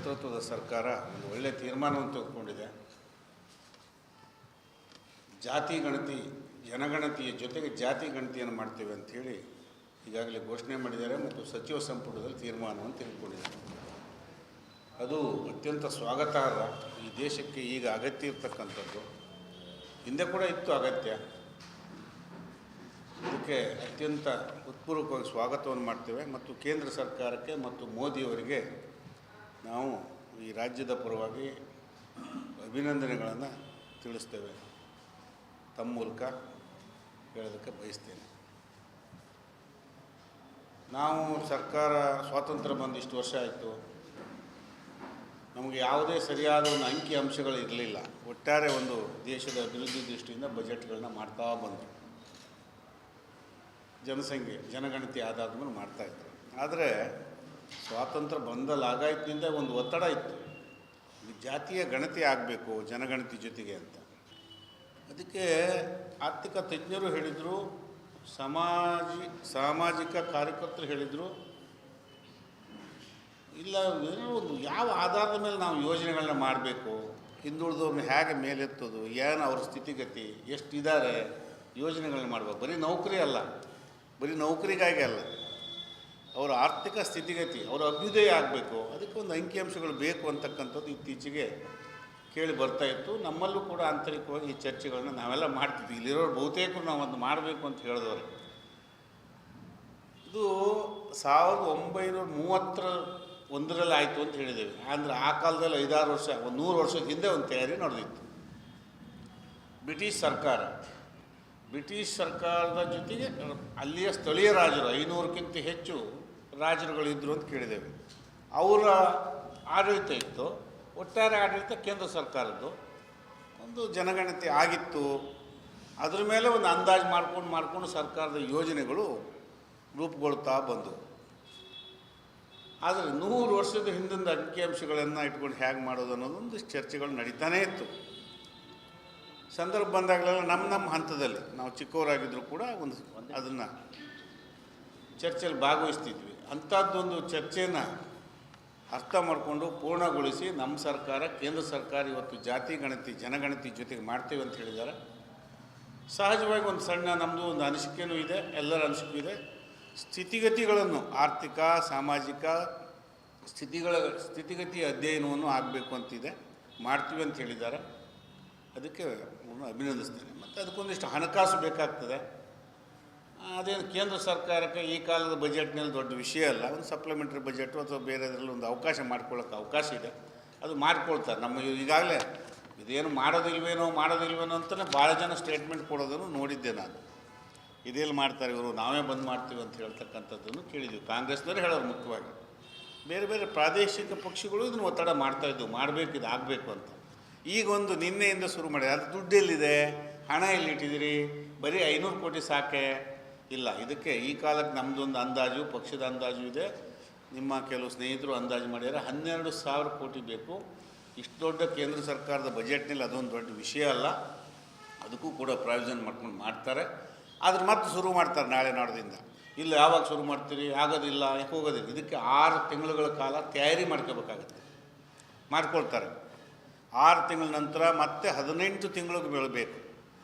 ನೇತೃತ್ವದ ಸರ್ಕಾರ ಒಂದು ಒಳ್ಳೆಯ ತೀರ್ಮಾನವನ್ನು ತೆಗೆದುಕೊಂಡಿದೆ. ಜಾತಿ ಗಣತಿ ಜನಗಣತಿಯ ಜೊತೆಗೆ ಜಾತಿ ಗಣತಿಯನ್ನು ಮಾಡ್ತೇವೆ ಅಂಥೇಳಿ ಈಗಾಗಲೇ ಘೋಷಣೆ ಮಾಡಿದ್ದಾರೆ ಮತ್ತು ಸಚಿವ ಸಂಪುಟದಲ್ಲಿ ತೀರ್ಮಾನವನ್ನು ತೆಗೆದುಕೊಂಡಿದ್ದಾರೆ. ಅದು ಅತ್ಯಂತ ಸ್ವಾಗತಾರ್ಹ. ಈ ದೇಶಕ್ಕೆ ಈಗ ಅಗತ್ಯ ಇರತಕ್ಕಂಥದ್ದು. ಹಿಂದೆ ಕೂಡ ಇತ್ತು ಅಗತ್ಯ. ಇದಕ್ಕೆ ಅತ್ಯಂತ ಹೃತ್ಪೂರ್ವಕವಾಗಿ ಸ್ವಾಗತವನ್ನು ಮಾಡ್ತೇವೆ ಮತ್ತು ಕೇಂದ್ರ ಸರ್ಕಾರಕ್ಕೆ ಮತ್ತು ಮೋದಿಯವರಿಗೆ ನಾವು ಈ ರಾಜ್ಯದ ಪರವಾಗಿ ಅಭಿನಂದನೆಗಳನ್ನು ತಿಳಿಸ್ತೇವೆ. ತಮ್ಮ ಮೂಲಕ ಹೇಳೋದಕ್ಕೆ ಬಯಸ್ತೇನೆ. ನಾವು ಸರ್ಕಾರ ಸ್ವಾತಂತ್ರ್ಯ ಬಂದು ಇಷ್ಟು ವರ್ಷ ಆಯಿತು. ನಮಗೆ ಯಾವುದೇ ಸರಿಯಾದ ಒಂದು ಅಂಕಿ ಅಂಶಗಳು ಇರಲಿಲ್ಲ. ಒಟ್ಟಾರೆ ಒಂದು ದೇಶದ ಅಭಿವೃದ್ಧಿ ದೃಷ್ಟಿಯಿಂದ ಬಜೆಟ್ಗಳನ್ನ ಮಾಡ್ತಾ ಬಂದರು. ಜನಸಂಖ್ಯೆ ಜನಗಣತಿ ಆಧಾರದ ಮೇಲೆ ಮಾಡ್ತಾಯಿದ್ರು. ಆದರೆ ಸ್ವಾತಂತ್ರ್ಯ ಬಂದಲಾಗಾಯ್ತಿನಿಂದ ಒಂದು ಒತ್ತಡ ಇತ್ತು, ಜಾತಿಯ ಗಣತಿ ಆಗಬೇಕು ಜನಗಣತಿ ಜೊತೆಗೆ ಅಂತ. ಅದಕ್ಕೆ ಆರ್ಥಿಕ ತಜ್ಞರು ಹೇಳಿದರು, ಸಾಮಾಜಿಕ ಕಾರ್ಯಕರ್ತರು ಹೇಳಿದರು, ಇಲ್ಲ ಏನೋ ಒಂದು ಯಾವ ಆಧಾರದ ಮೇಲೆ ನಾವು ಯೋಜನೆಗಳನ್ನ ಮಾಡಬೇಕು, ಹಿಂದುಳಿದವ್ರನ್ನ ಹೇಗೆ ಮೇಲೆತ್ತೋದು, ಏನು ಅವ್ರ ಸ್ಥಿತಿಗತಿ ಎಷ್ಟಿದ್ದಾರೆ, ಯೋಜನೆಗಳನ್ನ ಮಾಡಬೇಕು. ಬರೀ ನೌಕರಿ ಅಲ್ಲ, ಬರೀ ನೌಕರಿಗಾಗಿ ಅಲ್ಲ, ಅವರ ಆರ್ಥಿಕ ಸ್ಥಿತಿಗತಿ, ಅವರ ಅಭ್ಯುದಯ ಆಗಬೇಕು. ಅದಕ್ಕೆ ಒಂದು ಅಂಕಿಅಂಶಗಳು ಬೇಕು ಅಂತಕ್ಕಂಥದ್ದು ಇತ್ತೀಚೆಗೆ ಕೇಳಿ ಬರ್ತಾಯಿತ್ತು. ನಮ್ಮಲ್ಲೂ ಕೂಡ ಆಂತರಿಕವಾಗಿ ಈ ಚರ್ಚೆಗಳನ್ನ ನಾವೆಲ್ಲ ಮಾಡ್ತಿದ್ವಿ. ಇಲ್ಲಿರೋರು ಬಹುತೇಕರು ನಾವು ಒಂದು ಮಾಡಬೇಕು ಅಂತ ಹೇಳಿದವರು. ಇದು 1931ರಲ್ಲಿ ಆಯಿತು ಅಂತ ಹೇಳಿದ್ದೇವೆ. ಅಂದರೆ ಆ ಕಾಲದಲ್ಲಿ 5-6 ವರ್ಷ, ಒಂದು 100 ವರ್ಷದ ಹಿಂದೆ ಒಂದು ತಯಾರಿ ನಡೆದಿತ್ತು. ಬ್ರಿಟಿಷ್ ಸರ್ಕಾರದ ಜೊತೆಗೆ ಅಲ್ಲಿಯ ಸ್ಥಳೀಯ ರಾಜರು 500ಕ್ಕಿಂತ ಹೆಚ್ಚು ರಾಜರುಗಳಿದ್ದರು ಅಂತ ಕೇಳಿದ್ದೇವೆ. ಅವರ ಆಡಳಿತ ಇತ್ತು. ಒಟ್ಟಾರೆ ಆಡಳಿತ ಕೇಂದ್ರ ಸರ್ಕಾರದ್ದು. ಒಂದು ಜನಗಣತಿ ಆಗಿತ್ತು. ಅದರ ಮೇಲೆ ಒಂದು ಅಂದಾಜು ಮಾಡ್ಕೊಂಡು ಸರ್ಕಾರದ ಯೋಜನೆಗಳು ರೂಪುಗೊಳ್ತಾ ಬಂದವು. ಆದರೆ 100 ವರ್ಷದ ಹಿಂದಿನ ಅಂಕಿಅಂಶಗಳನ್ನು ಇಟ್ಕೊಂಡು ಹೇಗೆ ಮಾಡೋದು ಅನ್ನೋದೊಂದು ಚರ್ಚೆಗಳು ನಡೀತಾನೇ ಇತ್ತು. ಸಂದರ್ಭ ಬಂದಾಗಲೆಲ್ಲ ನಮ್ಮ ಹಂತದಲ್ಲಿ ನಾವು ಚಿಕ್ಕವರಾಗಿದ್ದರೂ ಕೂಡ ಅದನ್ನು ಚರ್ಚೆಯಲ್ಲಿ ಭಾಗವಹಿಸ್ತಿದ್ವಿ. ಅಂಥದ್ದೊಂದು ಚರ್ಚೆಯನ್ನು ಅರ್ಥ ಮಾಡಿಕೊಂಡು ಪೂರ್ಣಗೊಳಿಸಿ ನಮ್ಮ ಸರ್ಕಾರ, ಕೇಂದ್ರ ಸರ್ಕಾರ ಇವತ್ತು ಜಾತಿ ಗಣತಿ ಜನಗಣತಿ ಜೊತೆಗೆ ಮಾಡ್ತೇವೆ ಅಂತ ಹೇಳಿದ್ದಾರೆ. ಸಹಜವಾಗಿ ಒಂದು ಸಣ್ಣ ನಮ್ಮದು ಒಂದು ಅನಿಸಿಕೆಯೂ ಇದೆ, ಎಲ್ಲರ ಅನಿಸಿಕೆ ಇದೆ. ಸ್ಥಿತಿಗತಿಗಳನ್ನು, ಆರ್ಥಿಕ ಸಾಮಾಜಿಕ ಸ್ಥಿತಿಗತಿ ಅಧ್ಯಯನವನ್ನು ಆಗಬೇಕು ಅಂತಿದೆ. ಮಾಡ್ತೀವಿ ಅಂತ ಹೇಳಿದ್ದಾರೆ. ಅದಕ್ಕೆ ಅಭಿನಂದಿಸ್ತೇನೆ. ಮತ್ತು ಅದಕ್ಕೊಂದಿಷ್ಟು ಹಣಕಾಸು ಬೇಕಾಗ್ತದೆ. ಅದೇನು ಕೇಂದ್ರ ಸರ್ಕಾರಕ್ಕೆ ಈ ಕಾಲದ ಬಜೆಟ್ನಲ್ಲಿ ದೊಡ್ಡ ವಿಷಯ ಅಲ್ಲ. ಒಂದು ಸಪ್ಲಿಮೆಂಟ್ರಿ ಬಜೆಟು ಅಥವಾ ಬೇರೆದ್ರಲ್ಲಿ ಒಂದು ಅವಕಾಶ ಮಾಡ್ಕೊಳ್ಳೋಕ್ಕೆ ಅವಕಾಶ ಇದೆ. ಅದು ಮಾಡ್ಕೊಳ್ತಾರೆ. ನಮ್ಮ ಈಗಾಗಲೇ ಇದೇನು ಮಾಡೋದಿಲ್ವೇನೋ ಅಂತಲೇ ಭಾಳ ಜನ ಸ್ಟೇಟ್ಮೆಂಟ್ ಕೊಡೋದನ್ನು ನೋಡಿದ್ದೆ ನಾನು. ಇದೆಲ್ಲಿ ಮಾಡ್ತಾರೆ ಇವರು, ನಾವೇ ಬಂದ್ ಮಾಡ್ತೀವಿ ಅಂತ ಹೇಳ್ತಕ್ಕಂಥದ್ದನ್ನು ಕೇಳಿದ್ವಿ. ಕಾಂಗ್ರೆಸ್ನವರೇ ಹೇಳೋರು ಮುಖ್ಯವಾಗಿ. ಬೇರೆ ಬೇರೆ ಪ್ರಾದೇಶಿಕ ಪಕ್ಷಗಳು ಇದನ್ನು ಒತ್ತಡ ಮಾಡ್ತಾಯಿದ್ವು, ಮಾಡಬೇಕು, ಇದು ಆಗಬೇಕು ಅಂತ. ಈಗ ಒಂದು ನಿನ್ನೆಯಿಂದ ಶುರು ಮಾಡಿ, ಅದು ದುಡ್ಡು ಎಲ್ಲಿದೆ, ಹಣ ಎಲ್ಲಿಟ್ಟಿದ್ದೀರಿ, ಬರೀ 500 ಕೋಟಿ ಸಾಕೆ ಇಲ್ಲ. ಇದಕ್ಕೆ ಈ ಕಾಲಕ್ಕೆ ನಮ್ಮದೊಂದು ಅಂದಾಜು, ಪಕ್ಷದ ಅಂದಾಜು ಇದೆ. ನಿಮ್ಮ ಕೆಲವು ಸ್ನೇಹಿತರು ಅಂದಾಜು ಮಾಡಿದ್ದಾರೆ 12,000 ಕೋಟಿ ಬೇಕು. ಇಷ್ಟು ದೊಡ್ಡ ಕೇಂದ್ರ ಸರ್ಕಾರದ ಬಜೆಟ್ನಲ್ಲಿ ಅದೊಂದು ದೊಡ್ಡ ವಿಷಯ ಅಲ್ಲ. ಅದಕ್ಕೂ ಕೂಡ ಪ್ರಾವಿಷನ್ ಮಾಡ್ಕೊಂಡು ಮಾಡ್ತಾರೆ. ಆದ್ರೆ ಮತ್ತೆ ಶುರು ಮಾಡ್ತಾರೆ ನಾಳೆ ನಾಡ್ದಿಂದ. ಇಲ್ಲ ಯಾವಾಗ ಶುರು ಮಾಡ್ತೀರಿ, ಆಗೋದಿಲ್ಲ, ಹೋಗೋದಿಲ್ಲ. ಇದಕ್ಕೆ 6 ತಿಂಗಳುಗಳ ಕಾಲ ತಯಾರಿ ಮಾಡ್ಕೋಬೇಕಾಗತ್ತೆ. ಮಾಡ್ಕೊಳ್ತಾರೆ. 6 ತಿಂಗಳ ನಂತರ ಮತ್ತೆ 18 ತಿಂಗಳಿಗೆ ಬೀಳಬೇಕು.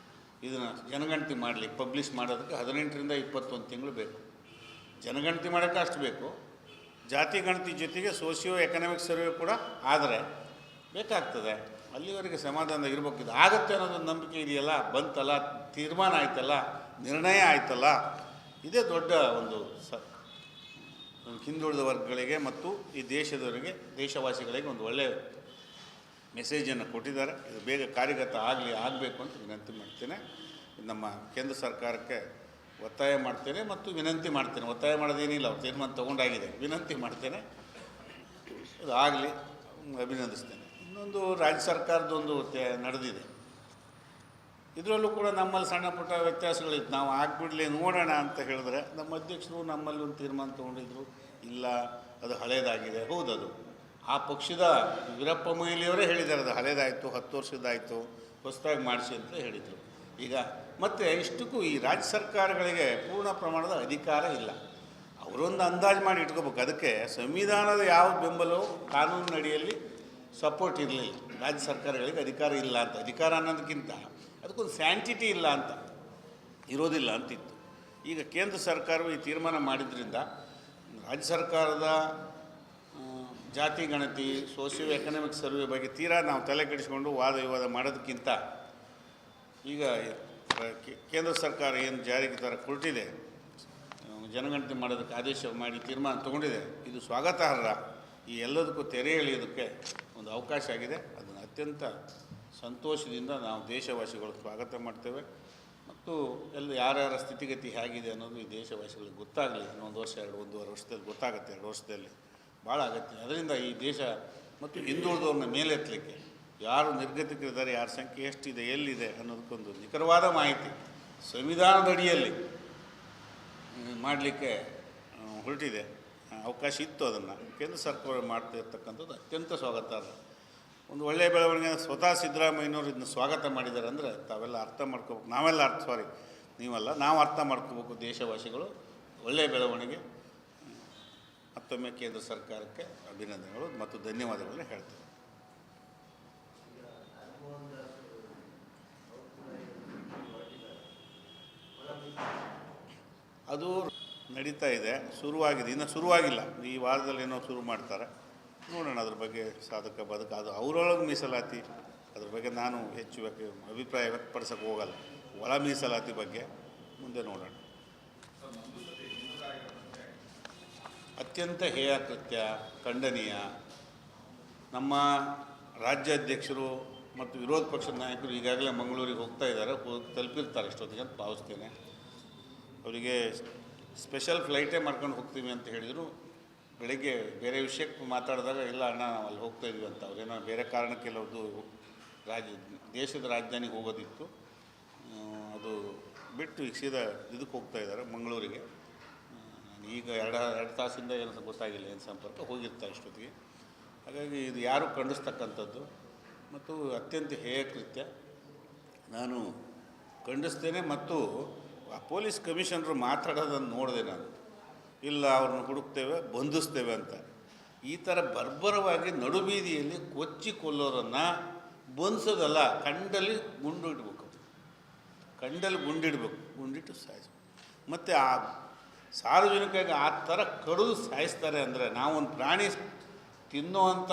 ಇದನ್ನು ಜನಗಣತಿ ಮಾಡಲಿಕ್ಕೆ, ಪಬ್ಲಿಷ್ ಮಾಡೋದಕ್ಕೆ 18ರಿಂದ 21 ತಿಂಗಳು ಬೇಕು. ಜನಗಣತಿ ಮಾಡೋಕ್ಕೆ ಅಷ್ಟು ಬೇಕು. ಜಾತಿ ಗಣತಿ ಜೊತೆಗೆ ಸೋಷಿಯೋ ಎಕನಾಮಿಕ್ ಸರ್ವೆ ಕೂಡ ಆದರೆ ಬೇಕಾಗ್ತದೆ. ಅಲ್ಲಿವರೆಗೆ ಸಮಾಧಾನ ಇರಬೇಕು. ಇದು ಆಗುತ್ತೆ ಅನ್ನೋದೊಂದು ನಂಬಿಕೆ ಇದೆಯಲ್ಲ, ಬಂತಲ್ಲ, ತೀರ್ಮಾನ ಆಯ್ತಲ್ಲ, ನಿರ್ಣಯ ಆಯ್ತಲ್ಲ, ಇದೇ ದೊಡ್ಡ ಒಂದು ಹಿಂದುಳಿದ ವರ್ಗಗಳಿಗೆ ಮತ್ತು ಈ ದೇಶದವರಿಗೆ, ದೇಶವಾಸಿಗಳಿಗೆ ಒಂದು ಒಳ್ಳೆಯ ಮೆಸೇಜನ್ನು ಕೊಟ್ಟಿದ್ದಾರೆ. ಇದು ಬೇಗ ಕಾರ್ಯಗತ ಆಗಬೇಕು ಅಂತ ವಿನಂತಿ ಮಾಡ್ತೇನೆ. ನಮ್ಮ ಕೇಂದ್ರ ಸರ್ಕಾರಕ್ಕೆ ಒತ್ತಾಯ ಮಾಡ್ತೇನೆ ಮತ್ತು ವಿನಂತಿ ಮಾಡ್ತೇನೆ. ಒತ್ತಾಯ ಮಾಡೋದೇನಿಲ್ಲ, ಅವ್ರು ತೀರ್ಮಾನ ತೊಗೊಂಡಾಗಿದೆ. ವಿನಂತಿ ಮಾಡ್ತೇನೆ, ಅದು ಆಗಲಿ. ಅಭಿನಂದಿಸ್ತೇನೆ. ಇನ್ನೊಂದು ರಾಜ್ಯ ಸರ್ಕಾರದೊಂದು ನಡೆದಿದೆ. ಇದರಲ್ಲೂ ಕೂಡ ನಮ್ಮಲ್ಲಿ ಸಣ್ಣ ಪುಟ್ಟ ವ್ಯತ್ಯಾಸಗಳಿತ್ತು. ನಾವು ಆಗಿಬಿಡಲಿ ನೋಡೋಣ ಅಂತ ಹೇಳಿದ್ರೆ ನಮ್ಮ ಅಧ್ಯಕ್ಷರು ನಮ್ಮಲ್ಲಿ ಒಂದು ತೀರ್ಮಾನ ತೊಗೊಂಡಿದ್ರು. ಇಲ್ಲ, ಅದು ಹಳೇದಾಗಿದೆ. ಹೌದದು ಆ ಪಕ್ಷದ ವೀರಪ್ಪ ಮೊಯ್ಲಿಯವರೇ ಹೇಳಿದ್ದಾರೆ, ಅದು ಹಳೇದಾಯಿತು, 10 ವರ್ಷದ್ದಾಯಿತು, ಹೊಸದಾಗಿ ಮಾಡಿಸಿ ಅಂತ ಹೇಳಿದರು. ಈಗ ಮತ್ತು ಇಷ್ಟಕ್ಕೂ ಈ ರಾಜ್ಯ ಸರ್ಕಾರಗಳಿಗೆ ಪೂರ್ಣ ಪ್ರಮಾಣದ ಅಧಿಕಾರ ಇಲ್ಲ. ಅವರೊಂದು ಅಂದಾಜು ಮಾಡಿ ಇಟ್ಕೋಬೇಕು. ಅದಕ್ಕೆ ಸಂವಿಧಾನದ ಯಾವ ಬೆಂಬಲವೂ ಕಾನೂನಿನ ಅಡಿಯಲ್ಲಿ ಸಪೋರ್ಟ್ ಇರಲಿಲ್ಲ. ರಾಜ್ಯ ಸರ್ಕಾರಗಳಿಗೆ ಅಧಿಕಾರ ಇಲ್ಲ ಅಂತ, ಅಧಿಕಾರ ಅನ್ನೋದಕ್ಕಿಂತ ಅದಕ್ಕೊಂದು ಸ್ಯಾಂಟಿಟಿ ಇಲ್ಲ ಅಂತ, ಇರೋದಿಲ್ಲ ಅಂತಿತ್ತು. ಈಗ ಕೇಂದ್ರ ಸರ್ಕಾರವು ಈ ತೀರ್ಮಾನ ಮಾಡಿದ್ರಿಂದ ರಾಜ್ಯ ಸರ್ಕಾರದ ಜಾತಿ ಗಣತಿ ಸೋಷಿಯೋ ಎಕನಾಮಿಕ್ ಸರ್ವೆ ಬಗ್ಗೆ ತೀರಾ ನಾವು ತಲೆ ಕೆಡಿಸ್ಕೊಂಡು ವಾದ ವಿವಾದ ಮಾಡೋದಕ್ಕಿಂತ ಈಗ ಕೇಂದ್ರ ಸರ್ಕಾರ ಏನು ಜಾರಿಗೆ ಕೊಟ್ಟಿದೆ, ಜನಗಣತಿ ಮಾಡೋದಕ್ಕೆ ಆದೇಶ ಮಾಡಿ ತೀರ್ಮಾನ ತೊಗೊಂಡಿದೆ, ಇದು ಸ್ವಾಗತಾರ್ಹ. ಈ ಎಲ್ಲದಕ್ಕೂ ತೆರೆ ಎಳೆಯೋದಕ್ಕೆ ಒಂದು ಅವಕಾಶ ಆಗಿದೆ. ಅದನ್ನು ಅತ್ಯಂತ ಸಂತೋಷದಿಂದ ನಾವು ದೇಶವಾಸಿಗಳು ಸ್ವಾಗತ ಮಾಡ್ತೇವೆ. ಮತ್ತು ಯಾರ್ಯಾರ ಸ್ಥಿತಿಗತಿ ಹೇಗಿದೆ ಅನ್ನೋದು ಈ ದೇಶವಾಸಿಗಳಿಗೆ ಗೊತ್ತಾಗಲಿ. ಇನ್ನೊಂದು ವರ್ಷ, ಒಂದೂವರೆ ವರ್ಷದಲ್ಲಿ ಗೊತ್ತಾಗುತ್ತೆ. 2 ವರ್ಷದಲ್ಲಿ ಭಾಳ ಅಗತ್ಯ. ಅದರಿಂದ ಈ ದೇಶ ಮತ್ತು ಹಿಂದುಳಿದವ್ರನ್ನ ಮೇಲೆತ್ತಲಿಕ್ಕೆ ಯಾರು ನಿರ್ಗತಿಕರಿದ್ದಾರೆ, ಯಾರ ಸಂಖ್ಯೆ ಎಷ್ಟಿದೆ, ಎಲ್ಲಿದೆ ಅನ್ನೋದಕ್ಕೊಂದು ನಿಖರವಾದ ಮಾಹಿತಿ ಸಂವಿಧಾನದ ಅಡಿಯಲ್ಲಿ ಮಾಡಲಿಕ್ಕೆ ಹೊರಟಿದೆ. ಅವಕಾಶ ಇತ್ತು. ಅದನ್ನು ಕೇಂದ್ರ ಸರ್ಕಾರ ಮಾಡ್ತಾ ಇರ್ತಕ್ಕಂಥದ್ದು ಅತ್ಯಂತ ಸ್ವಾಗತಾರ್ಹ. ಒಂದು ಒಳ್ಳೆಯ ಬೆಳವಣಿಗೆ. ಸ್ವತಃ ಸಿದ್ದರಾಮಯ್ಯನವರು ಇದನ್ನು ಸ್ವಾಗತ ಮಾಡಿದ್ದಾರೆ ಅಂದರೆ ತಾವೆಲ್ಲ ಅರ್ಥ ಮಾಡ್ಕೋಬೇಕು. ನೀವಲ್ಲ, ನಾವು ಅರ್ಥ ಮಾಡ್ಕೋಬೇಕು. ದೇಶವಾಸಿಗಳು ಒಳ್ಳೆಯ ಬೆಳವಣಿಗೆ. ಮತ್ತೊಮ್ಮೆ ಕೇಂದ್ರ ಸರ್ಕಾರಕ್ಕೆ ಅಭಿನಂದನೆಗಳು ಮತ್ತು ಧನ್ಯವಾದಗಳನ್ನ ಹೇಳ್ತೇವೆ. ಅದು ನಡೀತಾ ಇದೆ, ಶುರುವಾಗಿದೆ. ಇನ್ನೂ ಶುರುವಾಗಿಲ್ಲ. ಈ ವಾರದಲ್ಲಿ ಏನೋ ಶುರು ಮಾಡ್ತಾರೆ, ನೋಡೋಣ. ಅದ್ರ ಬಗ್ಗೆ ಸಾಧಕ ಬಾಧಕ ಅದು ಅವರೊಳಗೆ ಮೀಸಲಾತಿ, ಅದ್ರ ಬಗ್ಗೆ ನಾನು ಹೆಚ್ಚು ಅಭಿಪ್ರಾಯ ವ್ಯಕ್ತಪಡಿಸೋಕ್ಕೆ ಹೋಗಲ್ಲ. ಒಳ ಮೀಸಲಾತಿ ಬಗ್ಗೆ ಮುಂದೆ ನೋಡೋಣ. ಅತ್ಯಂತ ಹೇಯ ಕೃತ್ಯ, ಖಂಡನೀಯ. ನಮ್ಮ ರಾಜ್ಯಾಧ್ಯಕ್ಷರು ಮತ್ತು ವಿರೋಧ ಪಕ್ಷದ ನಾಯಕರು ಈಗಾಗಲೇ ಮಂಗಳೂರಿಗೆ ಹೋಗ್ತಾ ಇದ್ದಾರೆ, ತಲುಪಿರ್ತಾರೆ ಇಷ್ಟೊತ್ತಿಗೆ ಅಂತ ಭಾವಿಸ್ತೇನೆ. ಅವರಿಗೆ ಸ್ಪೆಷಲ್ ಫ್ಲೈಟೇ ಮಾಡ್ಕೊಂಡು ಹೋಗ್ತೀವಿ ಅಂತ ಹೇಳಿದರು. ಬೆಳಗ್ಗೆ ಬೇರೆ ವಿಷಯಕ್ಕೆ ಮಾತಾಡಿದಾಗ ಇಲ್ಲ ಅಣ್ಣ ನಾವು ಅಲ್ಲಿ ಹೋಗ್ತಾ ಇದ್ವಿ ಅಂತ. ಅವ್ರೇನೋ ಬೇರೆ ಕಾರಣಕ್ಕೆಲ್ಲದು ದೇಶದ ರಾಜಧಾನಿಗೆ ಹೋಗೋದಿತ್ತು, ಅದು ಬಿಟ್ಟು ಈಗ ಸೀದಾ ಇದಕ್ಕೆ ಹೋಗ್ತಾ ಇದ್ದಾರೆ, ಮಂಗಳೂರಿಗೆ. ಈಗ ಎರಡು ತಾಸಿಂದ ಏನು ಗೊತ್ತಾಗಿಲ್ಲ, ಏನು ಸಂಪರ್ಕ ಹೋಗಿರ್ತಾರೆ ಇಷ್ಟೊತ್ತಿಗೆ. ಹಾಗಾಗಿ ಇದು ಯಾರು ಖಂಡಿಸ್ತಕ್ಕಂಥದ್ದು ಮತ್ತು ಅತ್ಯಂತ ಹೇಯ ಕೃತ್ಯ ನಾನು ಖಂಡಿಸ್ತೇನೆ. ಮತ್ತು ಆ ಪೊಲೀಸ್ ಕಮಿಷನರು ಮಾತಾಡೋದನ್ನು ನೋಡಿದೆ ನಾನು. ಇಲ್ಲ ಅವ್ರನ್ನ ಹುಡುಕ್ತೇವೆ, ಬಂಧಿಸ್ತೇವೆ ಅಂತ. ಈ ಥರ ಬರ್ಬರವಾಗಿ ನಡುಬೀದಿಯಲ್ಲಿ ಕೊಚ್ಚಿ ಕೊಲ್ಲೋರನ್ನು ಬಂಧಿಸೋದಲ್ಲ, ಕಂಡಲ್ಲಿ ಗುಂಡು ಇಡಬೇಕು, ಗುಂಡಿಟ್ಟು ಸಾಯಿಸ್ಬೇಕು. ಮತ್ತು ಆ ಸಾರ್ವಜನಿಕವಾಗಿ ಆ ಥರ ಕಡಿದು ಸಾಯಿಸ್ತಾರೆ ಅಂದರೆ, ನಾವೊಂದು ಪ್ರಾಣಿ ತಿನ್ನುವಂಥ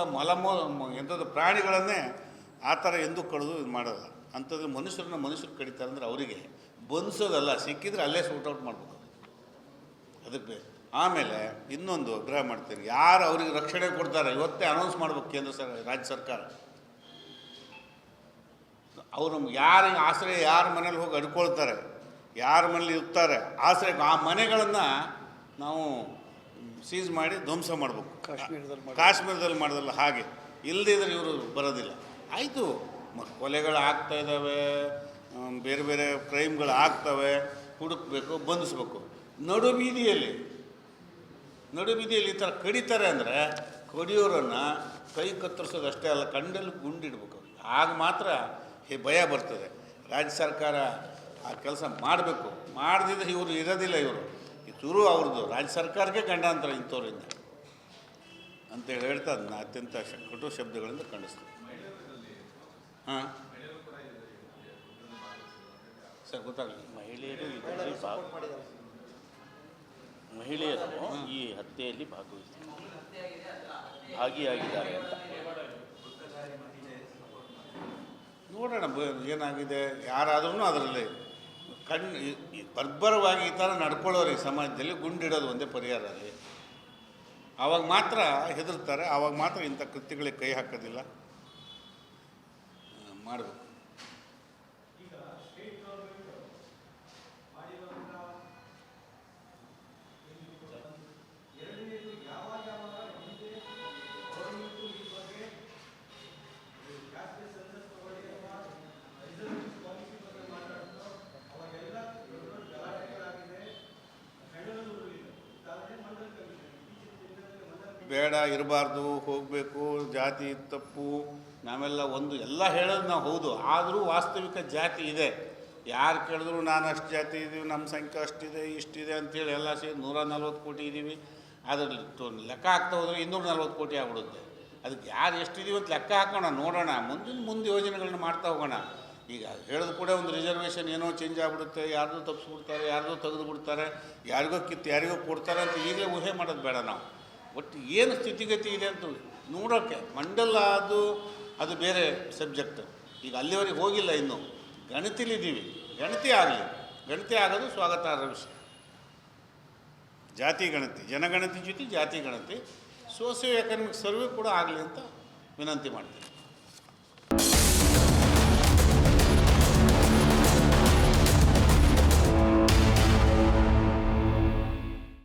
ಎಂಥದ್ದು ಪ್ರಾಣಿಗಳನ್ನೇ ಆ ಥರ ಎಂದೂ ಕಡಿದು ಇದು ಮಾಡೋಲ್ಲ. ಅಂಥದ್ದು ಮನುಷ್ಯರು ಕಡಿತಾರೆ ಅಂದರೆ ಅವರಿಗೆ ಬಂಧಿಸೋದಲ್ಲ, ಸಿಕ್ಕಿದ್ರೆ ಅಲ್ಲೇ ಸೂಟೌಟ್ ಮಾಡಬೇಕು. ಅದಕ್ಕೆ ಆಮೇಲೆ ಇನ್ನೊಂದು ಆಗ್ರಹ ಮಾಡ್ತೀನಿ, ಯಾರು ಅವ್ರಿಗೆ ರಕ್ಷಣೆ ಕೊಡ್ತಾರೆ ಇವತ್ತೇ ಅನೌನ್ಸ್ ಮಾಡ್ಬೇಕು ರಾಜ್ಯ ಸರ್ಕಾರ. ಅವರು ಯಾರಿಗೆ ಆಶ್ರಯ, ಯಾರ ಮನೇಲಿ ಹೋಗಿ ಅಡ್ಕೊಳ್ತಾರೆ, ಯಾರ ಮನೇಲಿ ಇರ್ತಾರೆ ಆಶ್ರಯ, ಆ ಮನೆಗಳನ್ನು ನಾವು ಸೀಸ್ ಮಾಡಿ ಧ್ವಂಸ ಮಾಡಬೇಕು. ಕಾಶ್ಮೀರದಲ್ಲಿ ಮಾಡೋದಲ್ಲ, ಹಾಗೆ ಇಲ್ಲದಿದ್ದರೆ ಇವರು ಬರೋದಿಲ್ಲ. ಆಯಿತು, ಕೊಲೆಗಳು ಆಗ್ತಾ ಇದ್ದಾವೆ, ಬೇರೆ ಬೇರೆ ಕ್ರೈಮ್ಗಳು ಆಗ್ತವೆ, ಹುಡುಕಬೇಕು, ಬಂಧಿಸ್ಬೇಕು. ನಡುಬೀದಿಯಲ್ಲಿ ಈ ಥರ ಕಡಿತಾರೆ ಅಂದರೆ ಕಡಿಯೋರನ್ನು ಕೈ ಕತ್ತರಿಸೋದಷ್ಟೇ ಅಲ್ಲ, ಕಂಡಲ್ಲಿ ಗುಂಡಿಡ್ಬೇಕು. ಆಗ ಮಾತ್ರ ಭಯ ಬರ್ತದೆ. ರಾಜ್ಯ ಸರ್ಕಾರ ಆ ಕೆಲಸ ಮಾಡಬೇಕು. ಮಾಡದಿದ್ರೆ ಇವರು ಇರೋದಿಲ್ಲ. ಇವರು ಶುರು ಅವ್ರದ್ದು ರಾಜ್ಯ ಸರ್ಕಾರಕ್ಕೆ ಗಂಡಾಂತರ ಇಂಥವ್ರಿಂದ ಅಂತೇಳಿ ಹೇಳ್ತಾ ಅದನ್ನ ಅತ್ಯಂತ ಕಟು ಶಬ್ದಗಳಿಂದ ಖಂಡಿಸ್ತಾರೆ. ಹಾಂ ಸರ್, ಗೊತ್ತಾಗಲಿ. ಮಹಿಳೆಯರು ಈ ಹತ್ಯೆಯಲ್ಲಿ ಭಾಗಿಯಾಗಿದ್ದಾರೆ ಅಂತ ನೋಡೋಣ ಏನಾಗಿದೆ. ಯಾರಾದ್ರೂ ಅದರಲ್ಲಿ ಬರ್ಬರವಾಗಿ ಈ ಥರ ನಡ್ಕೊಳ್ಳೋರಿಗೆ ಸಮಾಜದಲ್ಲಿ ಗುಂಡಿಡೋದು ಒಂದೇ ಪರಿಹಾರ. ಅಲ್ಲಿ ಆವಾಗ ಮಾತ್ರ ಹೆದರ್ತಾರೆ, ಆವಾಗ ಮಾತ್ರ ಇಂಥ ಕೃತ್ಯಗಳಿಗೆ ಕೈ ಹಾಕೋದಿಲ್ಲ. ಮಾಡಬೇಕು. ಬೇಡ, ಇರಬಾರ್ದು, ಹೋಗಬೇಕು, ಜಾತಿ ತಪ್ಪು, ನಾವೆಲ್ಲ ಒಂದು ಎಲ್ಲ ಹೇಳೋದು ನಾವು ಹೌದು. ಆದರೂ ವಾಸ್ತವಿಕ ಜಾತಿ ಇದೆ. ಯಾರು ಕೇಳಿದ್ರು ನಾನು ಅಷ್ಟು ಜಾತಿ ಇದ್ದೀವಿ, ನಮ್ಮ ಸಂಖ್ಯೆ ಅಷ್ಟಿದೆ ಇಷ್ಟಿದೆ ಅಂತೇಳಿ ಎಲ್ಲ ಸೇರಿ 140 ಕೋಟಿ ಇದ್ದೀವಿ. ಅದ್ರಲ್ಲಿ ಲೆಕ್ಕ ಹಾಕ್ತಾ ಹೋದರೆ 240 ಕೋಟಿ ಆಗ್ಬಿಡುತ್ತೆ. ಅದಕ್ಕೆ ಯಾರು ಎಷ್ಟಿದ್ದೀವಿ ಅಂತ ಲೆಕ್ಕ ಹಾಕೋಣ, ನೋಡೋಣ, ಮುಂದೆ ಯೋಜನೆಗಳನ್ನ ಮಾಡ್ತಾ ಹೋಗೋಣ. ಈಗ ಹೇಳಿದ ಕೂಡ ಒಂದು ರಿಸರ್ವೇಷನ್ ಏನೋ ಚೇಂಜ್ ಆಗಿಬಿಡುತ್ತೆ, ಯಾರ್ದು ತಪ್ಪಿಸ್ಬಿಡ್ತಾರೆ, ಯಾರ್ದು ತೆಗೆದು ಬಿಡ್ತಾರೆ, ಯಾರಿಗೋ ಕಿತ್ತು ಯಾರಿಗೋ ಕೊಡ್ತಾರೆ ಅಂತ ಈಗಲೇ ಊಹೆ ಮಾಡೋದು ಬೇಡ. ನಾವು ಒಟ್ಟು ಏನು ಸ್ಥಿತಿಗತಿ ಇದೆ ಅಂತ ನೋಡೋಕ್ಕೆ ಮಂಡಲ ಅದು ಬೇರೆ ಸಬ್ಜೆಕ್ಟ್. ಈಗ ಅಲ್ಲಿವರೆಗೆ ಹೋಗಿಲ್ಲ, ಇನ್ನೂ ಗಣತಿಲಿದ್ದೀವಿ. ಗಣತಿ ಆಗಲಿ, ಗಣತಿ ಆಗೋದು ಸ್ವಾಗತಾರ್ಹ ವಿಷಯ. ಜಾತಿ ಗಣತಿ, ಜನಗಣತಿ ಜೊತೆ ಜಾತಿ ಗಣತಿ, ಸೋಷಿಯೋ ಎಕನಾಮಿಕ್ ಸರ್ವೆ ಕೂಡ ಆಗಲಿ ಅಂತ ವಿನಂತಿ ಮಾಡ್ತೀನಿ.